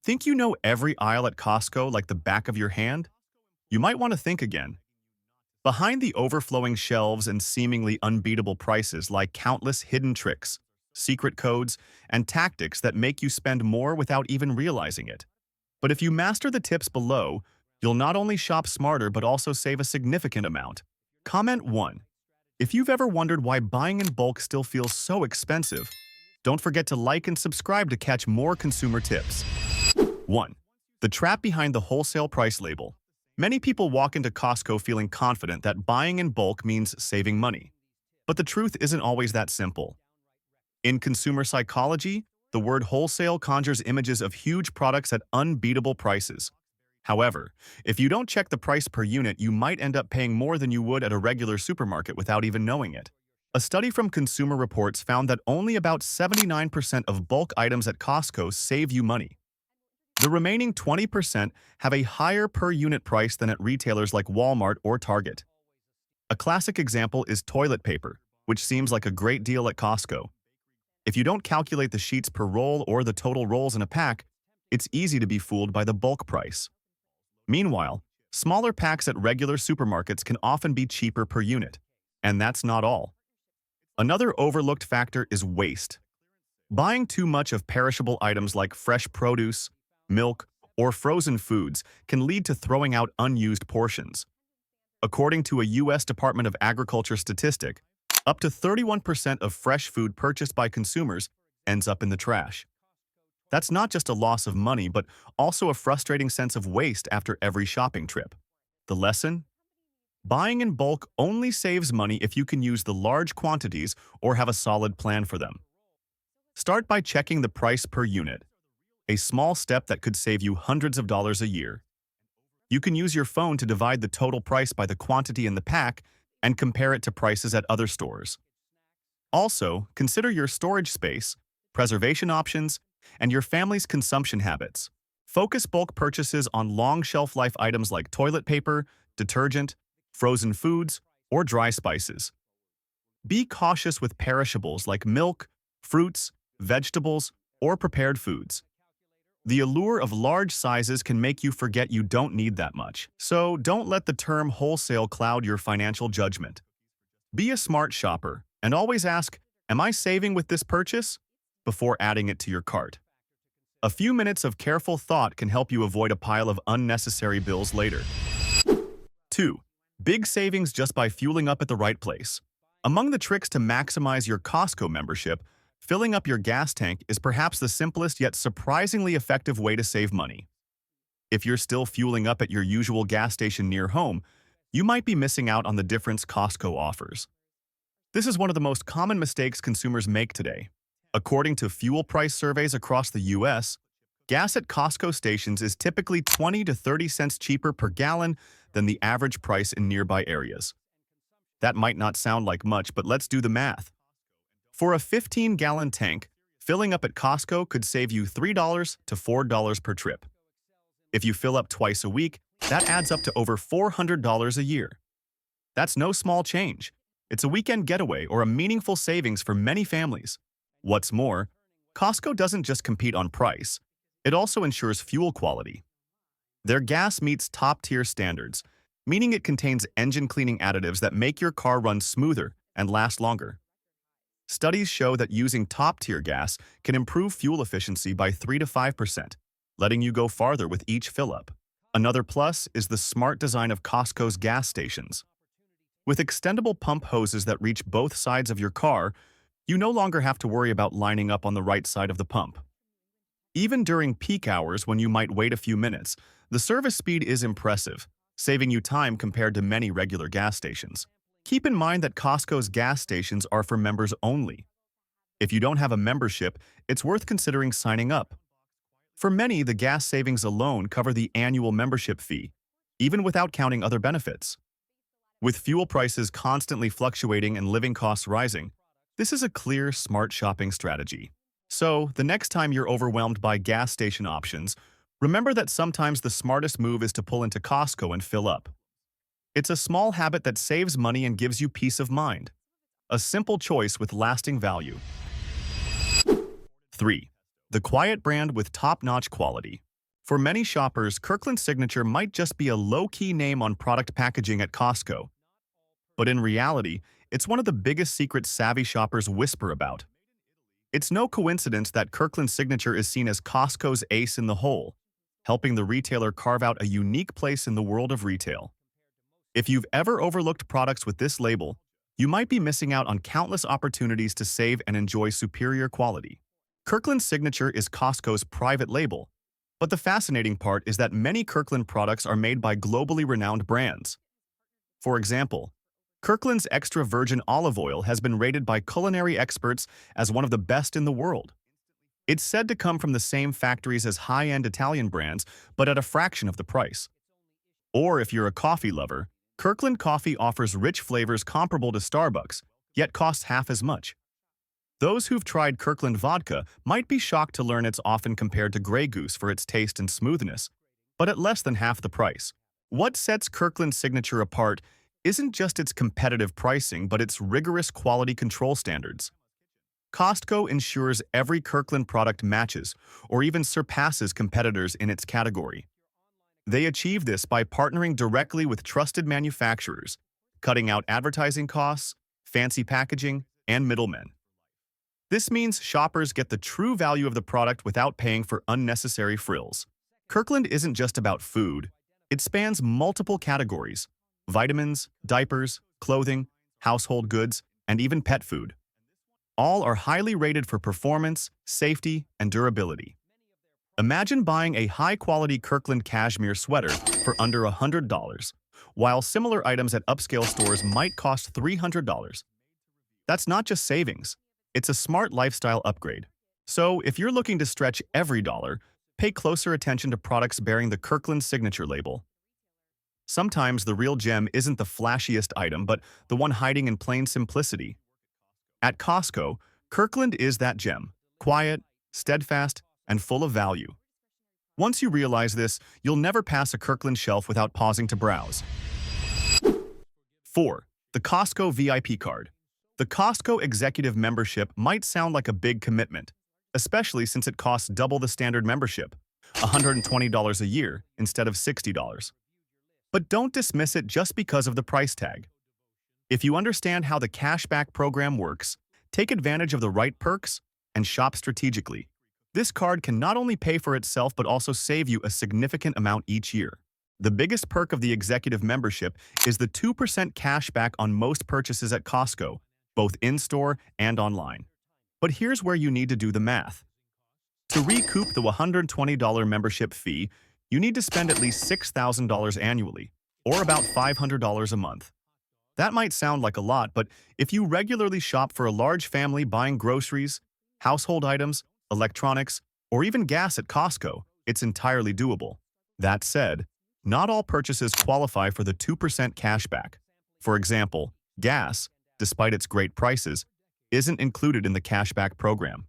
Think you know every aisle at Costco like the back of your hand? You might want to think again. Behind the overflowing shelves and seemingly unbeatable prices lie countless hidden tricks, secret codes, and tactics that make you spend more without even realizing it. But if you master the tips below, you'll not only shop smarter but also save a significant amount. Comment 1. If you've ever wondered why buying in bulk still feels so expensive, don't forget to like and subscribe to catch more consumer tips. 1. The trap behind the wholesale price label. Many people walk into Costco feeling confident that buying in bulk means saving money. But the truth isn't always that simple. In consumer psychology, the word wholesale conjures images of huge products at unbeatable prices. However, if you don't check the price per unit, you might end up paying more than you would at a regular supermarket without even knowing it. A study from Consumer Reports found that only about 79% of bulk items at Costco save you money. The remaining 20% have a higher per-unit price than at retailers like Walmart or Target. A classic example is toilet paper, which seems like a great deal at Costco. If you don't calculate the sheets per roll or the total rolls in a pack, it's easy to be fooled by the bulk price. Meanwhile, smaller packs at regular supermarkets can often be cheaper per unit. And that's not all. Another overlooked factor is waste. Buying too much of perishable items like fresh produce, milk, or frozen foods can lead to throwing out unused portions. According to a U.S. Department of Agriculture statistic, up to 31% of fresh food purchased by consumers ends up in the trash. That's not just a loss of money, but also a frustrating sense of waste after every shopping trip. The lesson? Buying in bulk only saves money if you can use the large quantities or have a solid plan for them. Start by checking the price per unit, a small step that could save you hundreds of dollars a year. You can use your phone to divide the total price by the quantity in the pack and compare it to prices at other stores. Also, consider your storage space, preservation options, and your family's consumption habits. Focus bulk purchases on long shelf life items like toilet paper, detergent, frozen foods, or dry spices. Be cautious with perishables like milk, fruits, vegetables, or prepared foods. The allure of large sizes can make you forget you don't need that much, so don't let the term wholesale cloud your financial judgment. Be a smart shopper and always ask, "Am I saving with this purchase?" before adding it to your cart. A few minutes of careful thought can help you avoid a pile of unnecessary bills later. 2. Big savings just by fueling up at the right place. Among the tricks to maximize your Costco membership, filling up your gas tank is perhaps the simplest yet surprisingly effective way to save money. If you're still fueling up at your usual gas station near home, you might be missing out on the difference Costco offers. This is one of the most common mistakes consumers make today. According to fuel price surveys across the U.S., gas at Costco stations is typically 20 to 30 cents cheaper per gallon than the average price in nearby areas. That might not sound like much, but let's do the math. For a 15-gallon tank, filling up at Costco could save you $3 to $4 per trip. If you fill up twice a week, that adds up to over $400 a year. That's no small change. It's a weekend getaway or a meaningful savings for many families. What's more, Costco doesn't just compete on price, it also ensures fuel quality. Their gas meets top-tier standards, meaning it contains engine cleaning additives that make your car run smoother and last longer. Studies show that using top-tier gas can improve fuel efficiency by 3 to 5%, letting you go farther with each fill-up. Another plus is the smart design of Costco's gas stations. With extendable pump hoses that reach both sides of your car, you no longer have to worry about lining up on the right side of the pump. Even during peak hours when you might wait a few minutes, the service speed is impressive, saving you time compared to many regular gas stations. Keep in mind that Costco's gas stations are for members only. If you don't have a membership, it's worth considering signing up. For many, the gas savings alone cover the annual membership fee, even without counting other benefits. With fuel prices constantly fluctuating and living costs rising, this is a clear, smart shopping strategy. So, the next time you're overwhelmed by gas station options, remember that sometimes the smartest move is to pull into Costco and fill up. It's a small habit that saves money and gives you peace of mind. A simple choice with lasting value. 3. The quiet brand with top-notch quality. For many shoppers, Kirkland Signature might just be a low-key name on product packaging at Costco, but in reality, it's one of the biggest secrets savvy shoppers whisper about. It's no coincidence that Kirkland Signature is seen as Costco's ace in the hole, helping the retailer carve out a unique place in the world of retail. If you've ever overlooked products with this label, you might be missing out on countless opportunities to save and enjoy superior quality. Kirkland Signature is Costco's private label, but the fascinating part is that many Kirkland products are made by globally renowned brands. For example, Kirkland's extra virgin olive oil has been rated by culinary experts as one of the best in the world. It's said to come from the same factories as high-end Italian brands, but at a fraction of the price. Or if you're a coffee lover, Kirkland coffee offers rich flavors comparable to Starbucks, yet costs half as much. Those who've tried Kirkland vodka might be shocked to learn it's often compared to Grey Goose for its taste and smoothness, but at less than half the price. What sets Kirkland Signature apart isn't just its competitive pricing, but its rigorous quality control standards. Costco ensures every Kirkland product matches or even surpasses competitors in its category. They achieve this by partnering directly with trusted manufacturers, cutting out advertising costs, fancy packaging, and middlemen. This means shoppers get the true value of the product without paying for unnecessary frills. Kirkland isn't just about food. It spans multiple categories: vitamins, diapers, clothing, household goods, and even pet food. All are highly rated for performance, safety, and durability. Imagine buying a high-quality Kirkland cashmere sweater for under $100, while similar items at upscale stores might cost $300. That's not just savings, it's a smart lifestyle upgrade. So, if you're looking to stretch every dollar, pay closer attention to products bearing the Kirkland Signature label. Sometimes the real gem isn't the flashiest item, but the one hiding in plain simplicity. At Costco, Kirkland is that gem: quiet, steadfast, and full of value. Once you realize this, you'll never pass a Kirkland shelf without pausing to browse. 4. The Costco VIP card. The Costco executive membership might sound like a big commitment, especially since it costs double the standard membership, $120 a year instead of $60. But don't dismiss it just because of the price tag. If you understand how the cashback program works, take advantage of the right perks, and shop strategically. This card can not only pay for itself but also save you a significant amount each year. The biggest perk of the executive membership is the 2% cashback on most purchases at Costco, both in-store and online. But here's where you need to do the math. To recoup the $120 membership fee, you need to spend at least $6,000 annually, or about $500 a month. That might sound like a lot, but if you regularly shop for a large family buying groceries, household items, electronics, or even gas at Costco, it's entirely doable. That said, not all purchases qualify for the 2% cashback. For example, gas, despite its great prices, isn't included in the cashback program.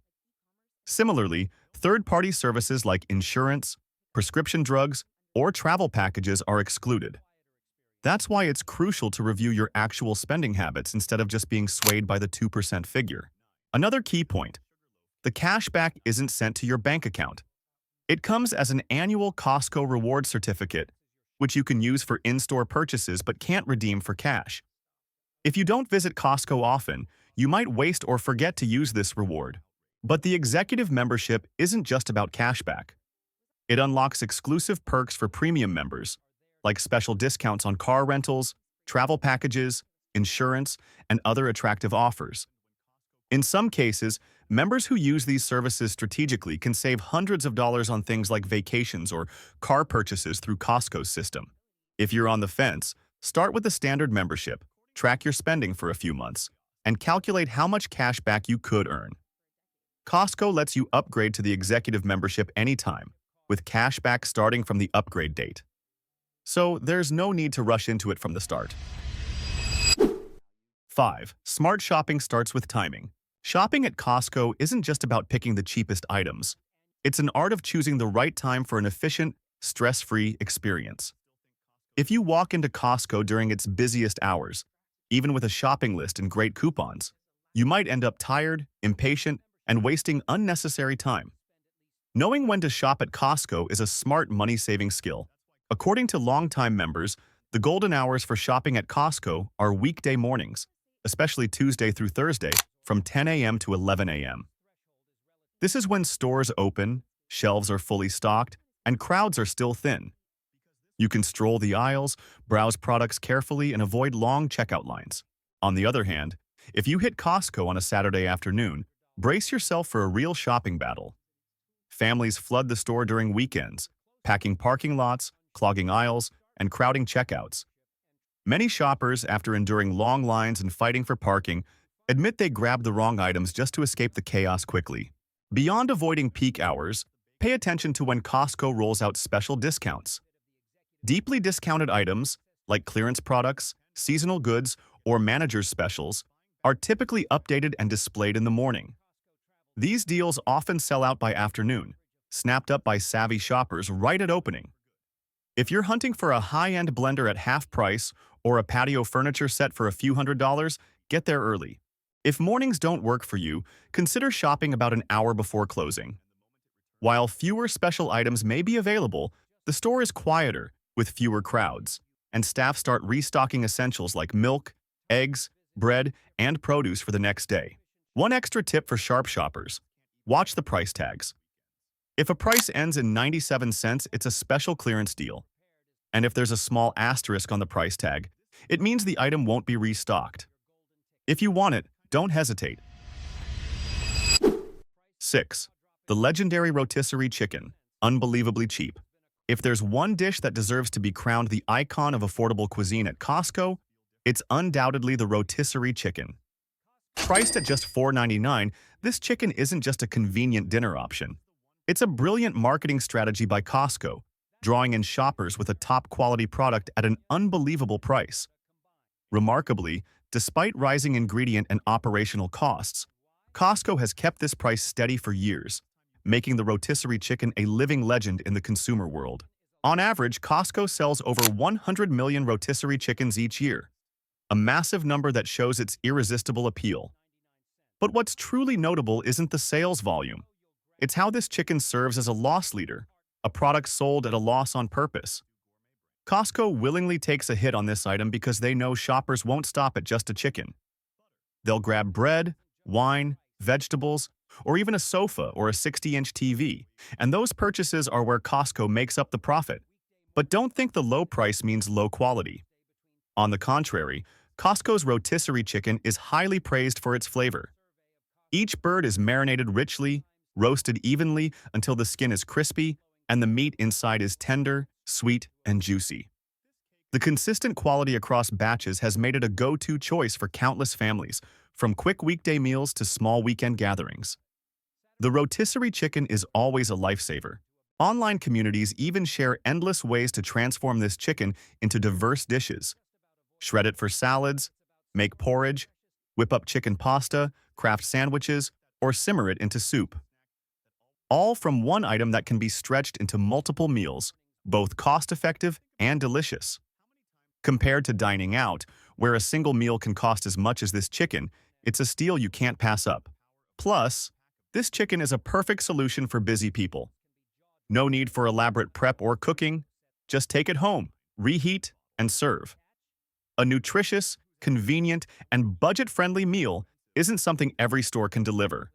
Similarly, third-party services like insurance, prescription drugs, or travel packages are excluded. That's why it's crucial to review your actual spending habits instead of just being swayed by the 2% figure. Another key point: the cashback isn't sent to your bank account. It comes as an annual Costco reward certificate, which you can use for in-store purchases but can't redeem for cash. If you don't visit Costco often, you might waste or forget to use this reward. But the executive membership isn't just about cashback. It unlocks exclusive perks for premium members, like special discounts on car rentals, travel packages, insurance, and other attractive offers. In some cases, members who use these services strategically can save hundreds of dollars on things like vacations or car purchases through Costco's system. If you're on the fence, start with the standard membership, track your spending for a few months, and calculate how much cash back you could earn. Costco lets you upgrade to the executive membership anytime, with cash back starting from the upgrade date. So there's no need to rush into it from the start. 5. Smart shopping starts with timing. Shopping at Costco isn't just about picking the cheapest items. It's an art of choosing the right time for an efficient, stress-free experience. If you walk into Costco during its busiest hours, even with a shopping list and great coupons, you might end up tired, impatient, and wasting unnecessary time. Knowing when to shop at Costco is a smart money-saving skill. According to longtime members, the golden hours for shopping at Costco are weekday mornings, especially Tuesday through Thursday, from 10 a.m. to 11 a.m. This is when stores open, shelves are fully stocked, and crowds are still thin. You can stroll the aisles, browse products carefully, and avoid long checkout lines. On the other hand, if you hit Costco on a Saturday afternoon, brace yourself for a real shopping battle. Families flood the store during weekends, packing parking lots, clogging aisles, and crowding checkouts. Many shoppers, after enduring long lines and fighting for parking, admit they grabbed the wrong items just to escape the chaos quickly. Beyond avoiding peak hours, pay attention to when Costco rolls out special discounts. Deeply discounted items, like clearance products, seasonal goods, or manager's specials, are typically updated and displayed in the morning. These deals often sell out by afternoon, snapped up by savvy shoppers right at opening. If you're hunting for a high-end blender at half price or a patio furniture set for a few $100s, get there early. If mornings don't work for you, consider shopping about an hour before closing. While fewer special items may be available, the store is quieter, with fewer crowds, and staff start restocking essentials like milk, eggs, bread, and produce for the next day. One extra tip for sharp shoppers: watch the price tags. If a price ends in 97 cents, it's a special clearance deal. And if there's a small asterisk on the price tag, it means the item won't be restocked. If you want it, don't hesitate. 6. The legendary rotisserie chicken, unbelievably cheap. If there's one dish that deserves to be crowned the icon of affordable cuisine at Costco, it's undoubtedly the rotisserie chicken. Priced at just $4.99, this chicken isn't just a convenient dinner option. It's a brilliant marketing strategy by Costco, drawing in shoppers with a top-quality product at an unbelievable price. Remarkably, despite rising ingredient and operational costs, Costco has kept this price steady for years, making the rotisserie chicken a living legend in the consumer world. On average, Costco sells over 100 million rotisserie chickens each year, a massive number that shows its irresistible appeal. But what's truly notable isn't the sales volume. It's how this chicken serves as a loss leader, a product sold at a loss on purpose. Costco willingly takes a hit on this item because they know shoppers won't stop at just a chicken. They'll grab bread, wine, vegetables, or even a sofa or a 60-inch TV, and those purchases are where Costco makes up the profit. But don't think the low price means low quality. On the contrary, Costco's rotisserie chicken is highly praised for its flavor. Each bird is marinated richly, roasted evenly until the skin is crispy, and the meat inside is tender, sweet, and juicy. The consistent quality across batches has made it a go-to choice for countless families, from quick weekday meals to small weekend gatherings. The rotisserie chicken is always a lifesaver. Online communities even share endless ways to transform this chicken into diverse dishes. Shred it for salads, make porridge, whip up chicken pasta, craft sandwiches, or simmer it into soup. All from one item that can be stretched into multiple meals, both cost-effective and delicious. Compared to dining out, where a single meal can cost as much as this chicken, it's a steal you can't pass up. Plus, this chicken is a perfect solution for busy people. No need for elaborate prep or cooking. Just take it home, reheat, and serve. A nutritious, convenient, and budget-friendly meal isn't something every store can deliver.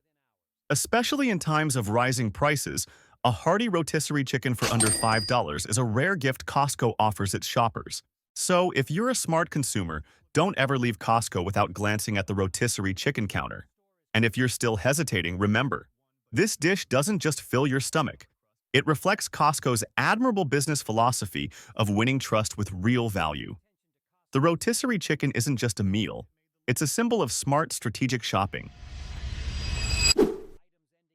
Especially in times of rising prices, a hearty rotisserie chicken for under $5 is a rare gift Costco offers its shoppers. So, if you're a smart consumer, don't ever leave Costco without glancing at the rotisserie chicken counter. And if you're still hesitating, remember, this dish doesn't just fill your stomach. It reflects Costco's admirable business philosophy of winning trust with real value. The rotisserie chicken isn't just a meal. It's a symbol of smart, strategic shopping.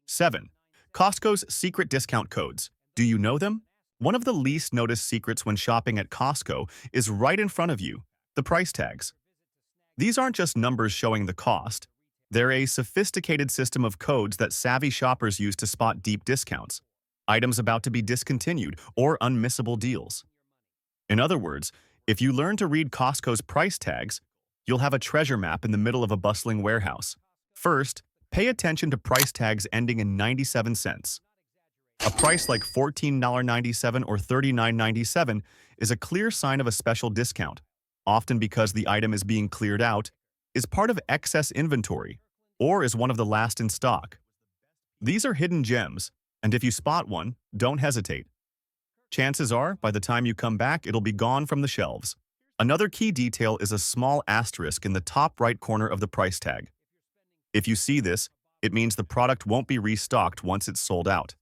7. Costco's secret discount codes. Do you know them? One of the least noticed secrets when shopping at Costco is right in front of you, the price tags. These aren't just numbers showing the cost. They're a sophisticated system of codes that savvy shoppers use to spot deep discounts, items about to be discontinued, or unmissable deals. In other words, if you learn to read Costco's price tags, you'll have a treasure map in the middle of a bustling warehouse. First, pay attention to price tags ending in 97 cents. A price like $14.97 or $39.97 is a clear sign of a special discount, often because the item is being cleared out, is part of excess inventory, or is one of the last in stock. These are hidden gems, and if you spot one, don't hesitate. Chances are, by the time you come back, it'll be gone from the shelves. Another key detail is a small asterisk in the top right corner of the price tag. If you see this, it means the product won't be restocked once it's sold out.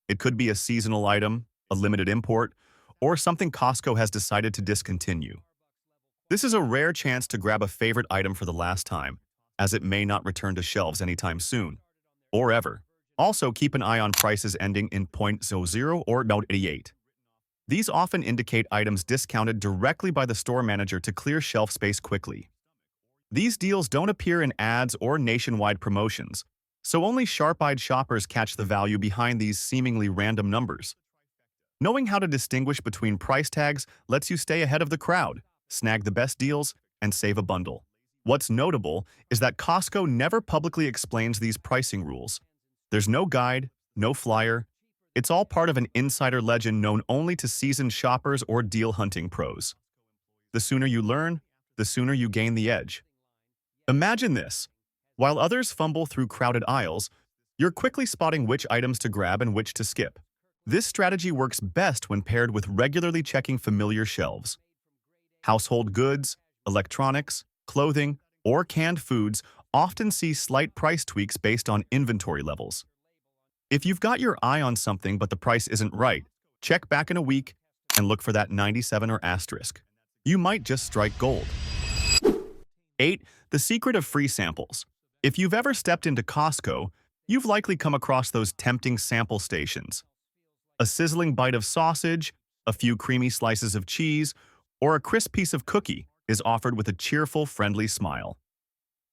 It could be a seasonal item, a limited import, or something Costco has decided to discontinue. This is a rare chance to grab a favorite item for the last time, as it may not return to shelves anytime soon, or ever. Also, keep an eye on prices ending in .00 or .88. These often indicate items discounted directly by the store manager to clear shelf space quickly. These deals don't appear in ads or nationwide promotions, so only sharp-eyed shoppers catch the value behind these seemingly random numbers. Knowing how to distinguish between price tags lets you stay ahead of the crowd, snag the best deals, and save a bundle. What's notable is that Costco never publicly explains these pricing rules. There's no guide, no flyer. It's all part of an insider legend known only to seasoned shoppers or deal-hunting pros. The sooner you learn, the sooner you gain the edge. Imagine this. While others fumble through crowded aisles, you're quickly spotting which items to grab and which to skip. This strategy works best when paired with regularly checking familiar shelves. Household goods, electronics, clothing, or canned foods often see slight price tweaks based on inventory levels. If you've got your eye on something but the price isn't right, check back in a week and look for that 97 or asterisk. You might just strike gold. 8. The secret of free samples. If you've ever stepped into Costco, you've likely come across those tempting sample stations. A sizzling bite of sausage, a few creamy slices of cheese, or a crisp piece of cookie is offered with a cheerful, friendly smile.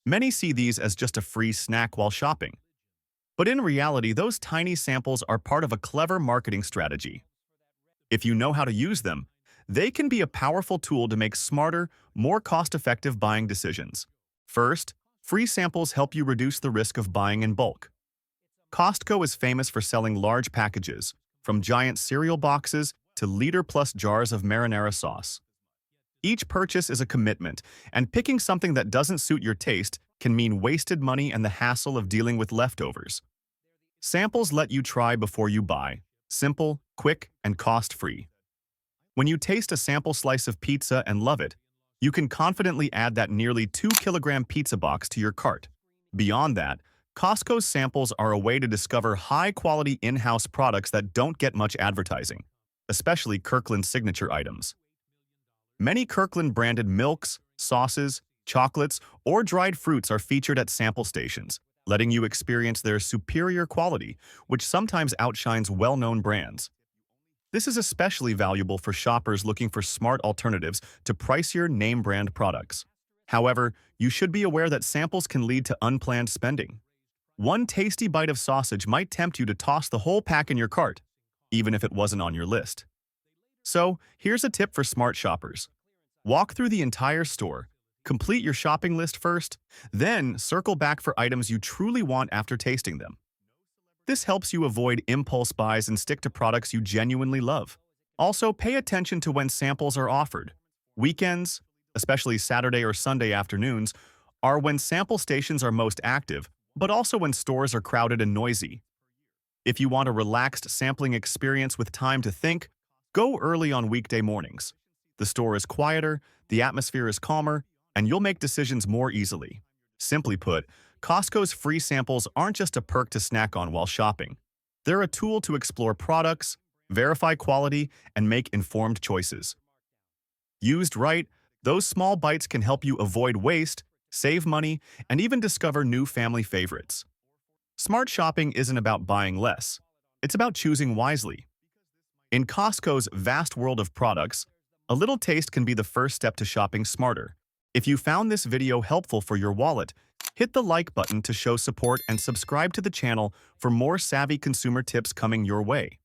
Many see these as just a free snack while shopping. But in reality, those tiny samples are part of a clever marketing strategy. If you know how to use them, they can be a powerful tool to make smarter, more cost-effective buying decisions. First, free samples help you reduce the risk of buying in bulk. Costco is famous for selling large packages, from giant cereal boxes to liter-plus jars of marinara sauce. Each purchase is a commitment, and picking something that doesn't suit your taste can mean wasted money and the hassle of dealing with leftovers. Samples let you try before you buy, simple, quick, and cost-free. When you taste a sample slice of pizza and love it, you can confidently add that nearly 2-kilogram pizza box to your cart. Beyond that, Costco's samples are a way to discover high-quality in-house products that don't get much advertising, especially Kirkland signature items. Many Kirkland-branded milks, sauces, chocolates, or dried fruits are featured at sample stations, letting you experience their superior quality, which sometimes outshines well-known brands. This is especially valuable for shoppers looking for smart alternatives to pricier name-brand products. However, you should be aware that samples can lead to unplanned spending. One tasty bite of sausage might tempt you to toss the whole pack in your cart, even if it wasn't on your list. So, here's a tip for smart shoppers. Walk through the entire store, complete your shopping list first, then circle back for items you truly want after tasting them. This helps you avoid impulse buys and stick to products you genuinely love. Also, pay attention to when samples are offered. Weekends, especially Saturday or Sunday afternoons, are when sample stations are most active, but also when stores are crowded and noisy. If you want a relaxed sampling experience with time to think, go early on weekday mornings. The store is quieter, the atmosphere is calmer, and you'll make decisions more easily. Simply put, Costco's free samples aren't just a perk to snack on while shopping. They're a tool to explore products, verify quality, and make informed choices. Used right, those small bites can help you avoid waste, save money, and even discover new family favorites. Smart shopping isn't about buying less. It's about choosing wisely. In Costco's vast world of products, a little taste can be the first step to shopping smarter. If you found this video helpful for your wallet, hit the like button to show support and subscribe to the channel for more savvy consumer tips coming your way.